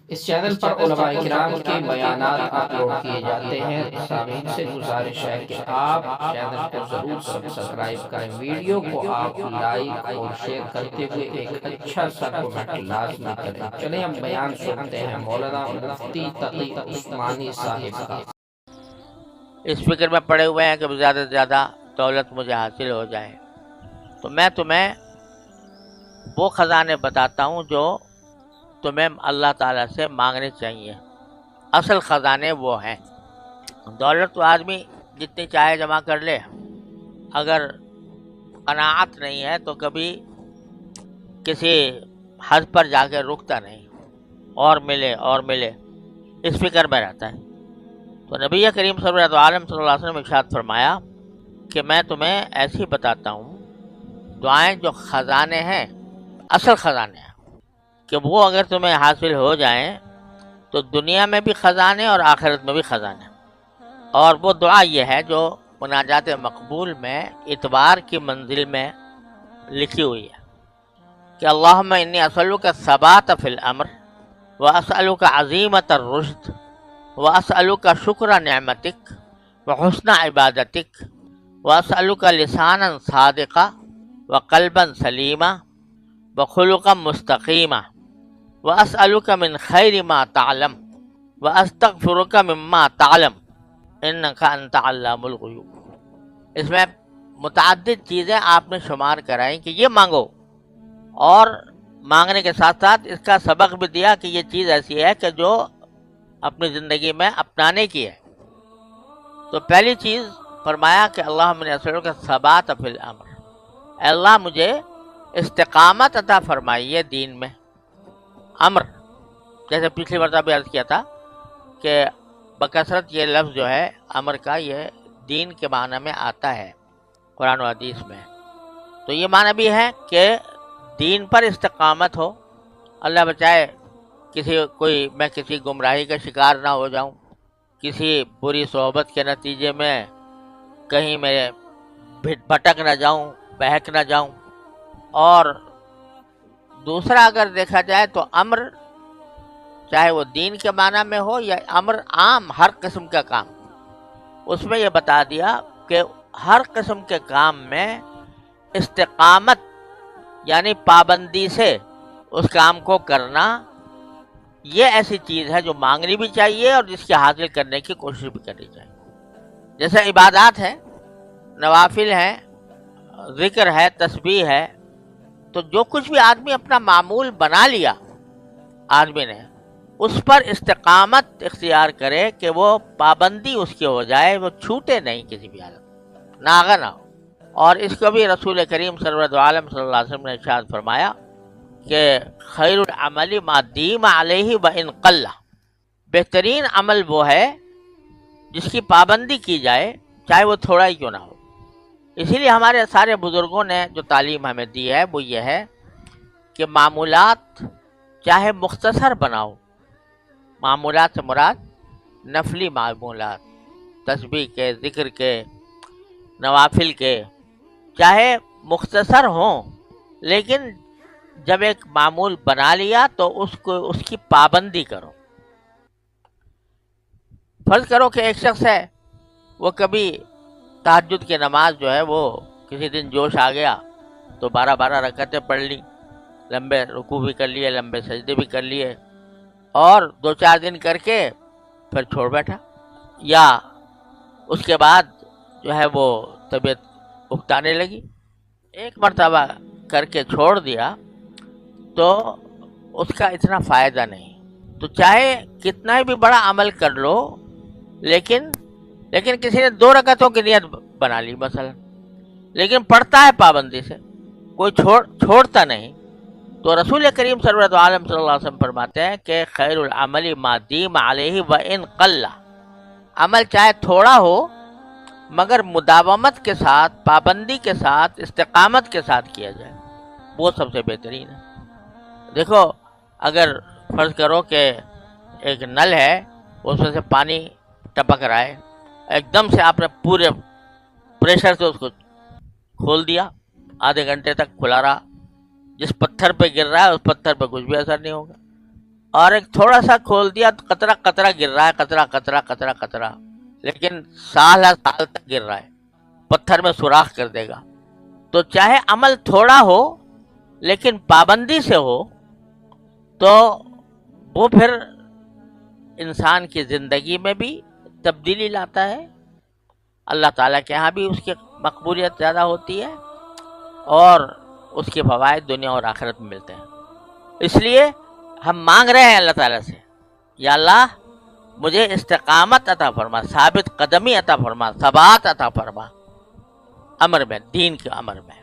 اس channel پر علماء کرام کے بیانات اپلوڈ کیے جاتے ہیں۔ سامعین سے گزارش ہے کہ آپ چینل کو ضرور سبسکرائب کریں، ویڈیو کو آپ لائک اور شیئر کرتے ہوئے ایک اچھا سا کمنٹ لازمی کریں۔ چلیں ہم بیان سنتے ہیں مولانا مفتی تقی عثمانی صاحب کا۔ اس فکر میں پڑے ہوئے ہیں کہ زیادہ سے زیادہ دولت مجھے حاصل ہو جائے، تو میں تمہیں وہ خزانے بتاتا ہوں جو تمہیں اللہ تعالیٰ سے مانگنے چاہیے۔ اصل خزانے وہ ہیں۔ دولت تو آدمی جتنی چاہے جمع کر لے، اگر قناعت نہیں ہے تو کبھی کسی حد پر جا کے رکتا نہیں، اور ملے اور ملے، اس فکر میں رہتا ہے۔ تو نبی کریم صلی اللہ علیہ وسلم نے ارشاد فرمایا کہ میں تمہیں ایسی بتاتا ہوں دعائیں جو خزانے ہیں، اصل خزانے ہیں، کہ وہ اگر تمہیں حاصل ہو جائیں تو دنیا میں بھی خزانے اور آخرت میں بھی خزانے۔ اور وہ دعا یہ ہے جو مناجات مقبول میں اتوار کی منزل میں لکھی ہوئی ہے کہ اللہم انی اسألک الثبات فی الامر واسألک عظیمت الرشد واسألک شکر نعمتک وحسن عبادتک واسألک لسانا صادقا وقلبا سلیما وخلقا مستقیما واسألک من خیر ما تعلم واستغفرک مما تعلم انک انت علام الغیوب۔ اس میں متعدد چیزیں آپ نے شمار کرائیں کہ یہ مانگو، اور مانگنے کے ساتھ ساتھ اس کا سبق بھی دیا کہ یہ چیز ایسی ہے کہ جو اپنی زندگی میں اپنانے کی ہے۔ تو پہلی چیز فرمایا کہ اللہم انی اسألک الثبات فی الامر، اے اللہ مجھے استقامت عطا فرمائیے دین میں۔ امر، جیسے پچھلی مرتبہ بھی عرض کیا تھا کہ بکثرت یہ لفظ جو ہے امر کا، یہ دین کے معنی میں آتا ہے قرآن و حدیث میں۔ تو یہ معنی بھی ہے کہ دین پر استقامت ہو، اللہ بچائے میں کسی گمراہی کا شکار نہ ہو جاؤں، کسی بری صحبت کے نتیجے میں کہیں میں بھٹک نہ جاؤں، بہک نہ جاؤں۔ اور دوسرا اگر دیکھا جائے تو امر، چاہے وہ دین کے معنی میں ہو یا امر عام ہر قسم کا کام، اس میں یہ بتا دیا کہ ہر قسم کے کام میں استقامت یعنی پابندی سے اس کام کو کرنا، یہ ایسی چیز ہے جو مانگنی بھی چاہیے اور جس کے حاصل کرنے کی کوشش بھی کرنی چاہیے۔ جیسے عبادات ہیں، نوافل ہیں، ذکر ہے، تسبیح ہے، تو جو کچھ بھی آدمی اپنا معمول بنا لیا آدمی نے، اس پر استقامت اختیار کرے کہ وہ پابندی اس کی ہو جائے، وہ چھوٹے نہیں کسی بھی حالت، ناغہ نہ ہو۔ اور اس کو بھی رسول کریم صلی اللہ علیہ وسلم نے ارشاد فرمایا کہ خیر العمل ما دیم علیہ وان قل، بہترین عمل وہ ہے جس کی پابندی کی جائے چاہے وہ تھوڑا ہی کیوں نہ ہو۔ اسی لیے ہمارے سارے بزرگوں نے جو تعلیم ہمیں دی ہے وہ یہ ہے کہ معمولات چاہے مختصر بناؤ، معمولات سے مراد نفلی معمولات، تسبیح کے، ذکر کے، نوافل کے، چاہے مختصر ہوں، لیکن جب ایک معمول بنا لیا تو اس کی پابندی کرو۔ فرض کرو کہ ایک شخص ہے، وہ کبھی تہجد کی نماز جو ہے وہ کسی دن جوش آ گیا تو 12 رکعتیں پڑھ لی، لمبے رکوع بھی کر لیے، لمبے سجدے بھی کر لیے، اور 2-4 دن کر کے پھر چھوڑ بیٹھا، یا اس کے بعد جو ہے وہ طبیعت اکتانے لگی، ایک مرتبہ کر کے چھوڑ دیا تو اس کا اتنا فائدہ نہیں۔ تو چاہے کتنا بھی بڑا عمل کر لو، لیکن کسی نے 2 رکعتوں کی نیت بنا لی مثلا، لیکن پڑھتا ہے پابندی سے، کوئی چھوڑتا نہیں، تو رسول کریم صلی اللہ علیہ وسلم فرماتے ہیں کہ خیر العمل ما دیم علیہ وان قل، عمل چاہے تھوڑا ہو مگر مداومت کے ساتھ، پابندی کے ساتھ، استقامت کے ساتھ کیا جائے، وہ سب سے بہترین ہے۔ دیکھو، اگر فرض کرو کہ ایک نل ہے، اس میں سے پانی ٹپک رہا ہے، ایک دم سے آپ نے پورے پریشر سے اس کو کھول دیا، آدھے گھنٹے تک کھلا رہا، جس پتھر پہ گر رہا ہے اس پتھر پہ کچھ بھی اثر نہیں ہوگا، اور ایک تھوڑا سا کھول دیا تو قطرہ قطرہ گر رہا ہے، قطرہ قطرہ قطرہ قطرہ، لیکن سال ہر سال تک گر رہا ہے، پتھر میں سوراخ کر دے گا۔ تو چاہے عمل تھوڑا ہو لیکن پابندی سے ہو تو وہ پھر انسان کی زندگی میں بھی تبدیلی لاتا ہے، اللہ تعالیٰ کے ہاں بھی اس کی مقبولیت زیادہ ہوتی ہے، اور اس کے فوائد دنیا اور آخرت میں ملتے ہیں۔ اس لیے ہم مانگ رہے ہیں اللہ تعالیٰ سے، یا اللہ مجھے استقامت عطا فرما، ثابت قدمی عطا فرما، ثبات عطا فرما امر میں، دین کے امر میں۔